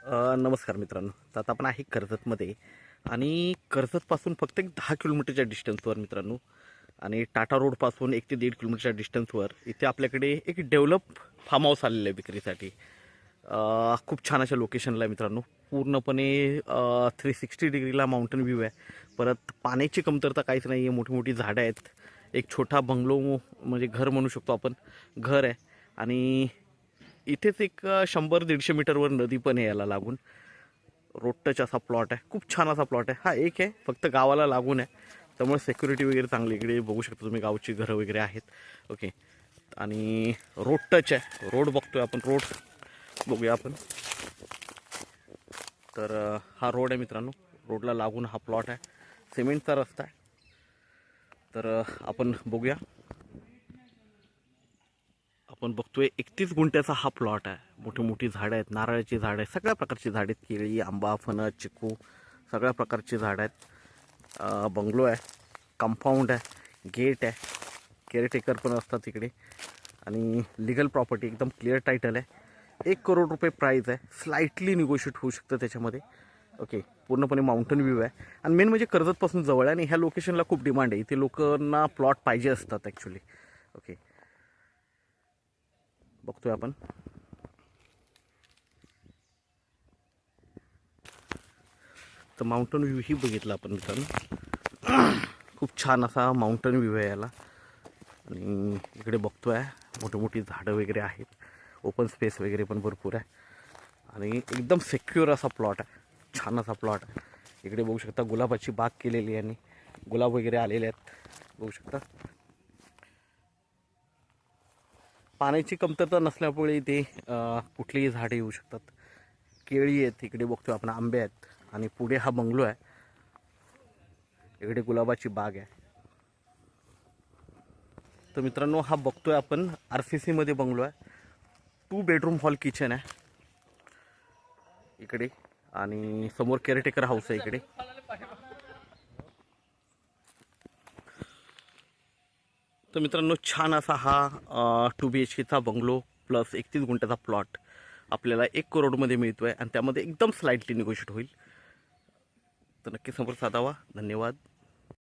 नमस्कार मित्रांनो. तर आता आपण आहे कर्जतमध्ये आणि कर्जतपासून फक्त एक 10 किलोमीटरच्या डिस्टन्सवर मित्रांनो, आणि टाटा रोडपासून 1 ते 1.5 किलोमीटरच्या डिस्टन्सवर इथे आपल्याकडे एक डेव्हलप फार्म हाऊस आलेलं आहे विक्रीसाठी. खूप छान अशा लोकेशनला आहे मित्रांनो. पूर्णपणे 360 डिग्रीला माउंटन व्ह्यू आहे. परत पाण्याची कमतरता काहीच नाही आहे. मोठी मोठी झाडं आहेत. एक छोटा बंगलो म्हणजे घर म्हणू शकतो आपण, घर आहे. आणि इथेच एक 100-150 मीटरवर नदी पण आहे याला लागून. रोड टच असा प्लॉट आहे. खूप छान असा प्लॉट आहे. हा एक आहे, फक्त गावाला लागून आहे, त्यामुळे सिक्युरिटी वगैरे चांगली. इकडे बघू शकता तुम्ही गावची घरं वगैरे आहेत. ओके. आणि रोड टच आहे. रोड बघतोय आपण, रोड बघूया आपण. तर हा रोड आहे मित्रांनो. रोडला लागून हा प्लॉट आहे. सिमेंटचा रस्ता आहे. तर आपण बघूया. आपण बघतोय 31 गुंठ्याचा हा प्लॉट आहे. मोठी मोठी झाडं आहेत, नारळाची झाडं आहेत, सगळ्या प्रकारची झाडं आहेत. केळी, आंबा, फणस, चिकू, सगळ्या प्रकारची झाडं आहेत. बंगलो आहे, कंपाऊंड आहे, गेट आहे, केअरटेकर पण असतात इकडे. आणि लिगल प्रॉपर्टी एकदम क्लिअर टायटल आहे. 1 करोड रुपये प्राईज आहे. स्लाइटली निगोशिएट होऊ शकतं त्याच्यामध्ये. ओके. पूर्णपणे माउंटन व्ह्यू आहे. आणि मेन म्हणजे कर्जतपासून जवळ आहे आणि ह्या लोकेशनला खूप डिमांड आहे. इथे लोकांना प्लॉट पाहिजे असतात ॲक्च्युली. ओके. बघतोय आपण. तर माउंटन व्ह्यू ही बघितला आपण मित्रांनो. खूप छान असा माउंटन व्ह्यू आहे याला. आणि इकडे बघतोय मोठी मोठी झाडं वगैरे आहेत. ओपन स्पेस वगैरे पण भरपूर आहे. आणि एकदम सिक्युअर असा प्लॉट आहे. छान असा प्लॉट आहे. इकडे बघू शकता गुलाबाची बाग केलेली आहे आणि गुलाब वगैरे आलेले आहेत. बघू शकता. पाण्याची कमतरता नसल्यामुळे इथे कुठलीही झाडे येऊ शकतात. केळी आहेत, इकडे बघतो आपण आंबे आहेत. आणि पुढे हा बंगलो आहे. इकडे गुलाबाची बाग आहे. तर मित्रांनो, हा बघतोय आपण RCC मध्ये बंगलो आहे. 2 बेडरूम हॉल किचन आहे इकडे. आणि समोर केअरटेकर हाऊस आहे इकडे. तर मित्रांनो, छान असा हा 2 BHKचा बंगलो प्लस 31 गुंठ्याचा प्लॉट आपल्याला 1 करोडमध्ये मिळतो आहे. आणि त्यामध्ये एकदम स्लाइटली निगोशिएट होईल. तर नक्की संपर्क साधावा. धन्यवाद.